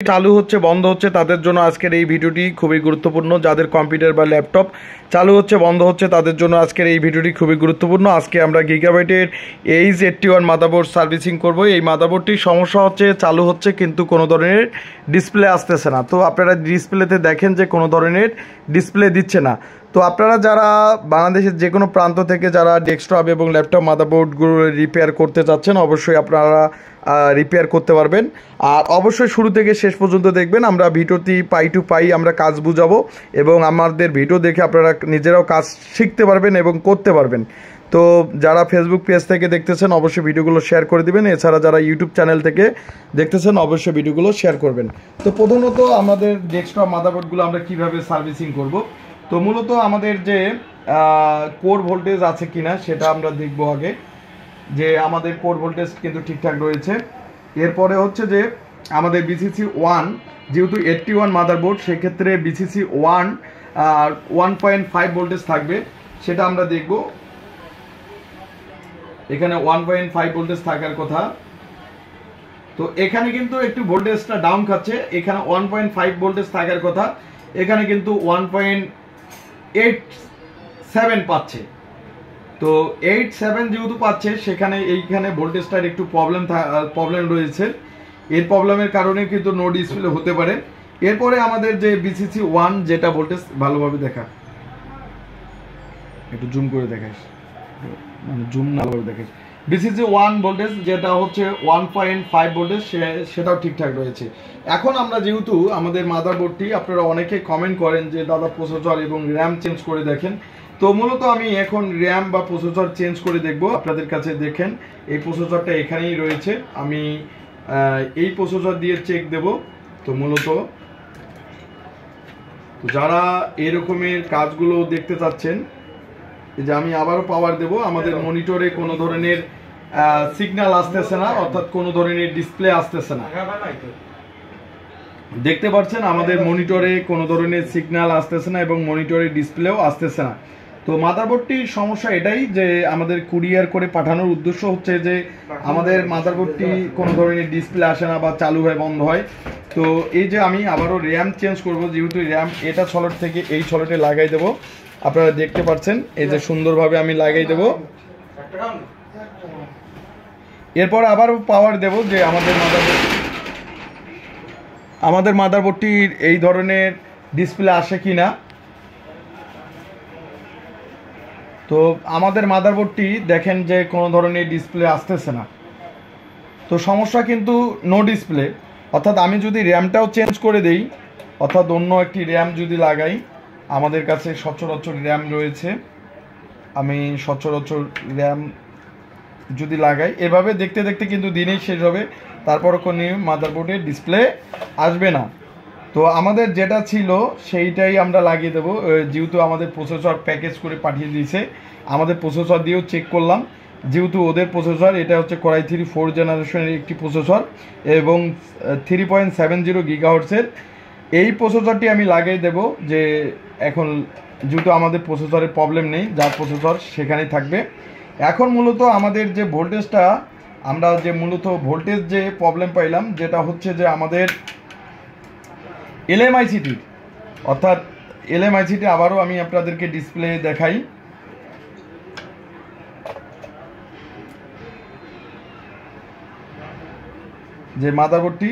চালু হচ্ছে বন্ধ হচ্ছে তাদের জন্য আজকের এই ভিডিওটি খুবই গুরুত্বপূর্ণ। যাদের কম্পিউটার বা ল্যাপটপ চালু হচ্ছে বন্ধ হচ্ছে তাদের জন্য আজকের এই ভিডিওটি খুবই গুরুত্বপূর্ণ। আজকে আমরা গিগাবাইটের H81 মাদারবোর্ড সার্ভিসিং করব। এই মাদারবোর্ডটির সমস্যা হচ্ছে চালু হচ্ছে কিন্তু কোনো ধরনের ডিসপ্লে আসতেছে না। তো আপনারা ডিসপ্লেতে দেখেন যে কোনো ধরনের ডিসপ্লে দিচ্ছে না। তো আপনারা যারা বাংলাদেশের যে কোনো প্রান্ত থেকে যারা ডেস্কটপ এবং ল্যাপটপ মাদারবোর্ডগুলো রিপেয়ার করতে চাচ্ছেন অবশ্যই আপনারা রিপেয়ার করতে পারবেন। আর অবশ্যই শুরু থেকে শেষ পর্যন্ত দেখবেন। আমরা ভিডিওটি পাই টু পাই আমরা কাজ বুঝাবো এবং আমাদের ভিডিও দেখে আপনারা নিজেরাও কাজ শিখতে পারবেন এবং করতে পারবেন। তো যারা ফেসবুক পেজ থেকে দেখতেছেন অবশ্যই ভিডিওগুলো শেয়ার করে দিবেন। এছাড়া যারা ইউটিউব চ্যানেল থেকে দেখতেছেন অবশ্যই ভিডিওগুলো শেয়ার করবেন। তো প্রথমত আমাদের ডেস্কটপ মাদারবোর্ডগুলো আমরা কিভাবে সার্ভিসিং করব। তো মূলত আমাদের যে কোর ভোল্টেজ আছে কিনা সেটা আমরা দেখব আগে, যে আমাদের কোর ভোল্টেজ কিন্তু ঠিকঠাক রয়েছে। এরপরে হচ্ছে যে আমাদের BCC 1 যেহেতু 81 মাদারবোর্ড সেক্ষেত্রে BCC 1 1.5 ভোল্টেজ থাকবে, সেটা আমরা দেখব। এখানে 1.5 ভোল্টেজ থাকার কথা। তো এখানে কিন্তু একটু ভোল্টেজটা ডাউন খাচ্ছে। এখানে 1.5 ভোল্টেজ থাকার কথা, এখানে কিন্তু 1.87 পাচ্ছে। তো 87 যেহেতু পাচ্ছে সেখানে এইখানে ভোল্টেজটার একটু প্রবলেম রয়েছে। এর প্রবলেমের কারণে কিন্তু নো ডিসপ্লে হতে পারে। এরপরে আমাদের যে BCC 1 যেটা ভোল্টেজ ভালোভাবে দেখা, একটু জুম করে দেখাস, মানে জুম না করে দেখাস। BCC 1 ভোল্টেজ যেটা হচ্ছে 1.5 ভোল্টেজ সেটাও ঠিকঠাক রয়েছে। এখন আমরা যেহেতু আমাদের মাদারবোর্ডটি আপনারা অনেকে কমেন্ট করেন যে দাদা প্রসেসর এবং র্যাম চেঞ্জ করে দেখেন। তো মূলত আমি এখন র্যাম বা প্রসেসর চেঞ্জ করে দেখব। আপনাদের কাছে দেখেন এই প্রসেসরটা এখানেই রয়েছে, আমি এই প্রসেসর দিয়ে চেক দেব। তো মূলত যারা এরকমের কাজগুলো দেখতে চাচ্ছেন, যে আমি আবারও পাওয়ার দেব, আমাদের মনিটরে কোনো ধরনের সিগন্যাল আসতেছে না, অর্থাৎ কোনো ধরনের ডিসপ্লে আসতেছে না। দেখতে পাচ্ছেন আমাদের মনিটরে কোনো ধরনের সিগন্যাল আসতেছে না এবং মনিটরে ডিসপ্লেও আসতেছে না। তো মাদারবোর্ডটির সমস্যা এটাই যে আমাদের কুরিয়ার করে পাঠানোর উদ্দেশ্য হচ্ছে যে আমাদের মাদারবোর্ডটি কোনো ধরনের ডিসপ্লে আসে না বা চালু হয় বন্ধ হয়। তো এই যে আমি আবারও র্যাম চেঞ্জ করব, যেহেতু র্যাম এটা সলেট থেকে এই সলেটে লাগাই দেব। আপনারা দেখতে পাচ্ছেন এই যে সুন্দরভাবে আমি লাগাই দেব। এরপর আবার পাওয়ার দেব যে আমাদের মাদারবোর্ডটির এই ধরনের ডিসপ্লে আসে কিনা। তো আমাদের মাদারবোর্ডটি দেখেন যে কোনো ধরনের ডিসপ্লে আসতেছে না। তো সমস্যা কিন্তু নো ডিসপ্লে, অর্থাৎ আমি যদি র্যামটাও চেঞ্জ করে দেই, অর্থাৎ অন্য একটি র্যাম যদি লাগাই, আমাদের কাছে সচরাচর র্যাম রয়েছে, আমি সচরাচর র্যাম যদি লাগাই এভাবে দেখতে দেখতে কিন্তু দিনেই শেষ হবে, তারপরও কোনো মাদারবোর্ডের ডিসপ্লে আসবে না। তো আমাদের যেটা ছিল সেইটাই আমরা লাগিয়ে দেবো। যেহেতু আমাদের প্রসেসর প্যাকেজ করে পাঠিয়ে দিয়েছে, আমাদের প্রসেসর দিয়েও চেক করলাম, যেহেতু ওদের প্রসেসর এটা হচ্ছে Core i3 4 জেনারেশনের একটি প্রসেসর এবং 3.70 গিগাহার্টজের এই প্রসেসরটি আমি লাগিয়ে দেব। যে এখন যেহেতু আমাদের প্রসেসরের প্রবলেম নেই, যার প্রসেসর সেখানেই থাকবে। এখন মূলত আমাদের যে ভোল্টেজটা আমরা যে মূলত ভোল্টেজ যে প্রবলেম পাইলাম, যেটা হচ্ছে যে আমাদের LMICT, অর্থাৎ LMICT আবারও আমি আপনাদেরকে ডিসপ্লে দেখাই। যে মাদারবোর্ডটি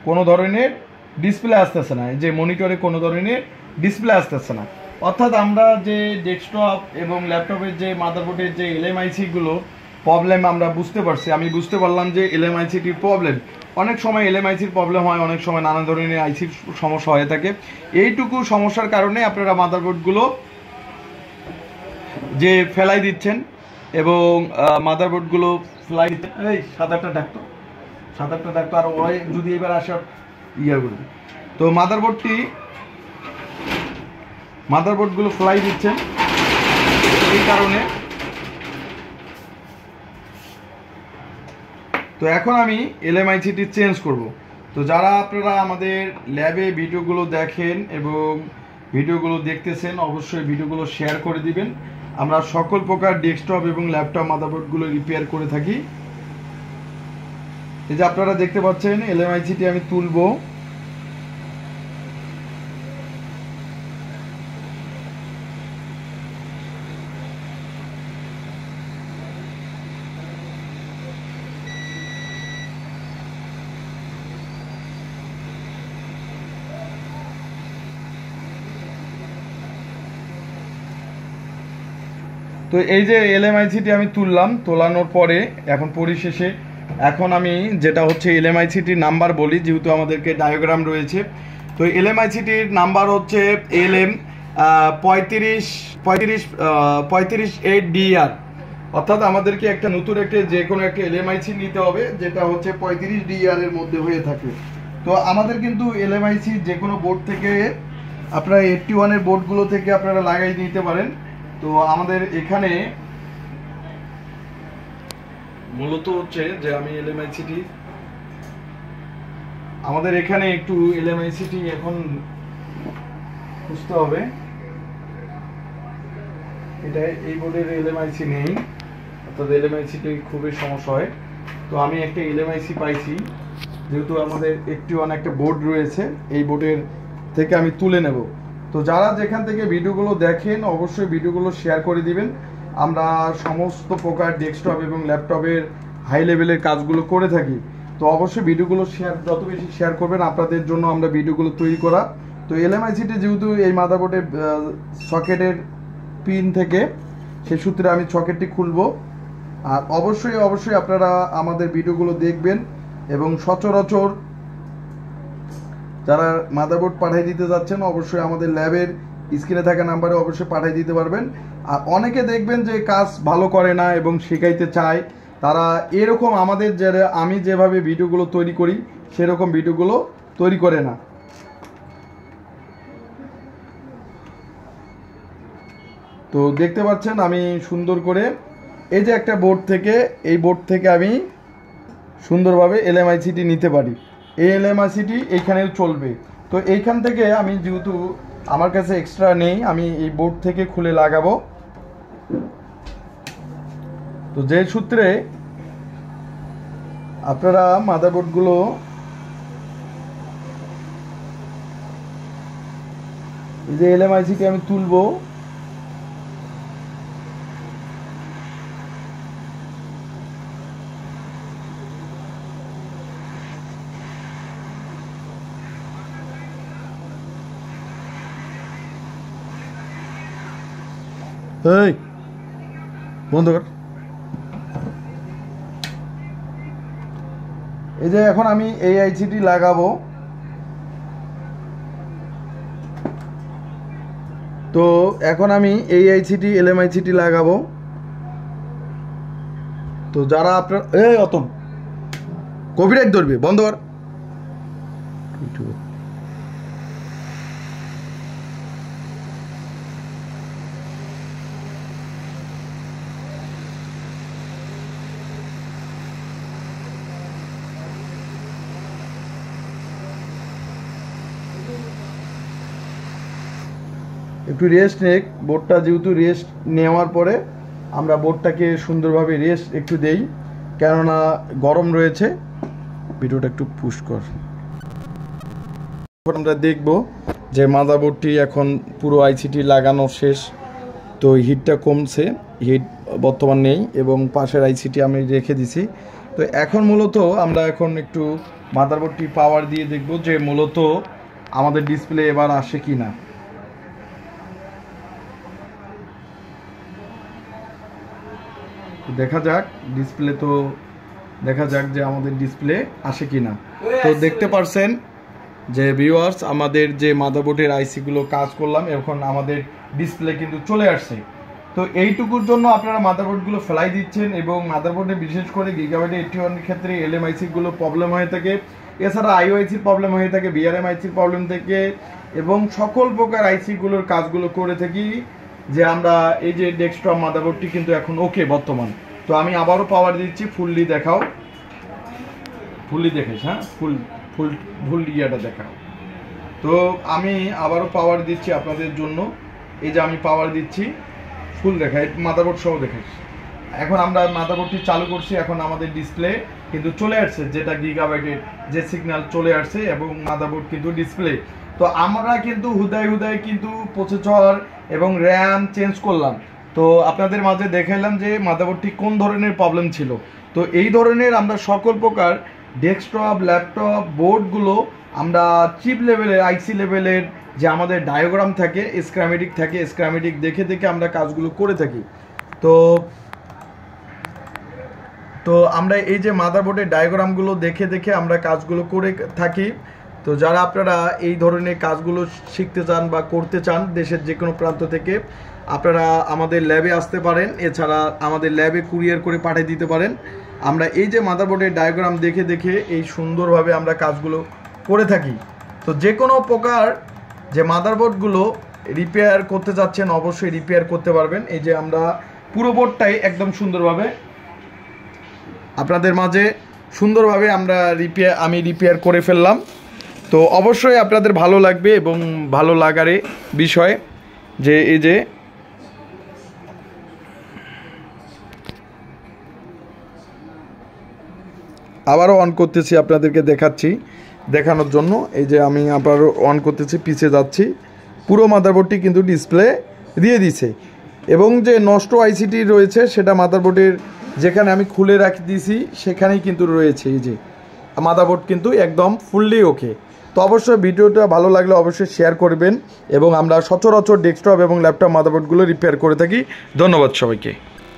কোনো ধরনের ডিসপ্লে আসতেছে না, যে মনিটরে কোনো ধরনের ডিসপ্লে আসতেছে না। অর্থাৎ আমরা যে ডেস্কটপ এবং ল্যাপটপের যে মাদারবোর্ডের যে LMICগুলো প্রবলেম আমরা বুঝতে পারছি, আমি বুঝতে পারলাম যে LMICটির প্রবলেম। অনেক সময় LMICর প্রবলেম হয়, অনেক সময় নানা ধরনের আইসির সমস্যা হয়ে থাকে। এইটুকু সমস্যার কারণে আপনারা মাদারবোর্ডগুলো যে ফেলাই দিচ্ছেন এবং মাদারবোর্ডগুলো ফেলাই দিচ্ছেন। এই 7-8টা ডাক্তার আর ওই যদি এবার আসে করবে। তো মাদারবোর্ডগুলো ফ্লাই দিচ্ছেন এই কারণে। তো এখন আমি LMICটি চেঞ্জ করব। তো যারা আপনারা আমাদের ল্যাবে ভিডিওগুলো দেখেন এবং ভিডিওগুলো দেখতেছেন অবশ্যই ভিডিওগুলো শেয়ার করে দিবেন। আমরা সকল প্রকার ডেস্কটপ এবং ল্যাপটপ মাদারবোর্ডগুলো রিপেয়ার করে থাকি। এই যে আপনারা দেখতে পাচ্ছেন LMICটি আমি তুলবো, তো এই যে এলএমআইসিটি আমি তোলানোর পরে এখন পরিশেষে এখন আমি যেটা হচ্ছে এলএমআইসিটির নাম্বার বলি, যেহেতু আমাদেরকে ডায়াগ্রাম রয়েছে। তো এলএমআইসিটির নাম্বার হচ্ছে LM 3538DR, অর্থাৎ আমাদেরকে একটা নতুন একটা যে কোনো একটা এলএমআইসি নিতে হবে যেটা হচ্ছে 35DR এর মধ্যে হয়ে থাকে। তো আমাদের কিন্তু এলএমআইসি যে কোনো বোর্ড থেকে আপনারা 81 এর বোর্ডগুলো থেকে আপনারা লাগাই নিতে পারেন। তো আমাদের এখানে মূলত হচ্ছে যে আমি এলএমআইসিটি আমাদের এখানে একটু এলএমআইসিটি এখন খুঁজতে হবে। এটা এই বোর্ডের এলএমআইসি নেই, অর্থাৎ এলএমআইসিটি খুবই সমস্যা হয়। তো আমি একটা এলএমআইসি পাইছি, যেহেতু আমাদের 81 একটা বোর্ড রয়েছে, এই বোর্ডের থেকে আমি তুলে নেব। তো যারা যেখান থেকে ভিডিওগুলো দেখেন অবশ্যই ভিডিওগুলো শেয়ার করে দিবেন। আমরা সমস্ত প্রকার ডেস্কটপ এবং ল্যাপটপের হাই লেভেলের কাজগুলো করে থাকি। তো অবশ্যই ভিডিওগুলো যত বেশি শেয়ার করবেন আপনাদের জন্য আমরা ভিডিওগুলো তৈরি করা। তো এলএমআইসিটি যেহেতু এই মাদারবোর্ডের সকেটের পিন থেকে, সেই সূত্রে আমি সকেটটি খুলবো। আর অবশ্যই আপনারা আমাদের ভিডিওগুলো দেখবেন এবং সচরাচর যারা মাদারবোর্ড পাঠিয়ে দিতে যাচ্ছেন অবশ্যই আমাদের ল্যাবের স্ক্রিনে থাকা নাম্বারে অবশ্যই পাঠিয়ে দিতে পারবেন। আর অনেকে দেখবেন যে কাজ ভালো করে না এবং শেখাইতে চায়, তারা এরকম আমাদের আমি যেভাবে ভিডিওগুলো তৈরি করি সেরকম ভিডিওগুলো তৈরি করে না। তো দেখতে পাচ্ছেন আমি সুন্দর করে এই যে একটা বোর্ড থেকে, এই বোর্ড থেকে আমি সুন্দরভাবে এলএমআইসিটি নিতে পারি। এই এলএমআইসিটি এইখানেও চলবে। তো এইখান থেকে আমি যেহেতু আমার কাছে এক্সট্রা নেই, আমি এই বোর্ড থেকে খুলে লাগাবো। তো যে সূত্রে আপনারা মাদারবোর্ডগুলো এই যে এলএমআইসিটি আমি তুলবো, এই বন্ধ কর। এই যে এখন আমি এই আইসিটি লাগাবো। তো এখন আমি এই আইসিটি এলএমআইসিটি লাগাবো। তো যারা আপনার অত কপিরাইট ধরবে, বন্ধ কর। একটু রেস্ট নেক বোর্ডটা, যেহেতু রেস্ট নেওয়ার পরে আমরা বোর্ডটাকে সুন্দরভাবে রেস্ট একটু দেই, কেননা গরম রয়েছে। ভিডিওটা একটু পুশ কর। এখন আমরা দেখব যে মাদারবোর্ডটি এখন পুরো আইসিটি লাগানো শেষ। তো হিটটা কমছে, হিট বর্তমান নেই এবং পাশের আইসিটি আমি রেখে দিছি। তো এখন মূলত আমরা এখন একটু মাদারবোর্ডটি পাওয়ার দিয়ে দেখব যে মূলত আমাদের ডিসপ্লে এবার আসে কি না। দেখা যাক ডিসপ্লে, তো দেখা যাক যে আমাদের ডিসপ্লে আসে কিনা। তো দেখতে পারছেন যে ভিউয়ার্স, আমাদের যে মাদারবোর্ডের আইসিগুলো কাজ করলাম এখন আমাদের ডিসপ্লে কিন্তু চলে আসছে। তো এইটুকুর জন্য আপনারা মাদারবোর্ডগুলো ফেলাই দিচ্ছেন এবং মাদারবোর্ডে বিশেষ করে গিগাবাইট 81 এর ক্ষেত্রে এলএমআইসিগুলো প্রবলেম হয়ে থাকে, এছাড়া আইওআইসির প্রবলেম হয়ে থাকে, বিআরএমআইসির প্রবলেম থেকে এবং সকল প্রকার আইসিগুলোর কাজগুলো করে থাকি। যে আমরা এই যে ডেস্কটপ মাদারবোর্ডটি কিন্তু এখন ওকে বর্তমান। তো আমি আবারও পাওয়ার দিচ্ছি, ফুললি দেখাও, ফুললি দেখিস, হ্যাঁ ফুল ইয়াটা দেখাও। তো আমি আবারও পাওয়ার দিচ্ছি আপনাদের জন্য। এই যে আমি পাওয়ার দিচ্ছি, ফুল দেখাই, মাদারবোর্ড সহ দেখাই। এখন আমরা মাদারবোর্ডটি চালু করছি, এখন আমাদের ডিসপ্লে কিন্তু চলে আসছে, যেটা গিগাবাইটের যে সিগন্যাল চলে আসছে এবং মাদারবোর্ড কিন্তু ডিসপ্লে। তো আমরা কিন্তু হুদায় কিন্তু প্রসেসর এবং র্যাম চেঞ্জ করলাম। তো আপনাদের মাঝে দেখাইলাম যে মাদারবোর্ডটি কোন ধরনের প্রবলেম ছিল। তো এই ধরনের আমরা সকল প্রকার ডেস্কটপ ল্যাপটপ বোর্ডগুলো আমরা চিপ লেভেলের আইসি লেভেলের যে আমাদের ডায়াগ্রাম থাকে, স্কিমেটিক থাকে, স্কিমেটিক দেখে আমরা কাজগুলো করে থাকি। তো তো আমরা এই যে মাদারবোর্ডের ডায়াগ্রামগুলো দেখে দেখে আমরা কাজগুলো করে থাকি। তো যারা আপনারা এই ধরনের কাজগুলো শিখতে চান বা করতে চান দেশের যে কোনো প্রান্ত থেকে, আপনারা আমাদের ল্যাবে আসতে পারেন, এছাড়া আমাদের ল্যাবে কুরিয়ার করে পাঠিয়ে দিতে পারেন। আমরা এই যে মাদারবোর্ডের ডায়াগ্রাম দেখে দেখে এই সুন্দরভাবে আমরা কাজগুলো করে থাকি। তো যে কোনো প্রকার যে মাদারবোর্ডগুলো রিপেয়ার করতে চাচ্ছেন অবশ্যই রিপেয়ার করতে পারবেন। এই যে আমরা পুরো বোর্ডটাই একদম সুন্দরভাবে আপনাদের মাঝে সুন্দরভাবে আমি রিপেয়ার করে ফেললাম। তো অবশ্যই আপনাদের ভালো লাগবে এবং ভালো লাগার বিষয় যে এই যে আবারও অন করতেছি, আপনাদেরকে দেখানোর জন্য। এই যে আমি আবারও অন করতেছি, পিছিয়ে যাচ্ছি, পুরো মাদারবোর্ডটি কিন্তু ডিসপ্লে দিয়ে দিছে। এবং যে নষ্ট আইসিটি রয়েছে সেটা মাদারবোর্ডের যেখানে আমি খুলে রাখি দিয়েছি সেখানেই কিন্তু রয়েছে। এই যে মাদারবোর্ড কিন্তু একদম ফুললি ওকে। তো অবশ্যই ভিডিওটা ভালো লাগলে অবশ্যই শেয়ার করবেন এবং আমরা সচরাচর ডেস্কটপ এবং ল্যাপটপ মাদারবোর্ডগুলো রিপেয়ার করে থাকি। ধন্যবাদ সবাইকে।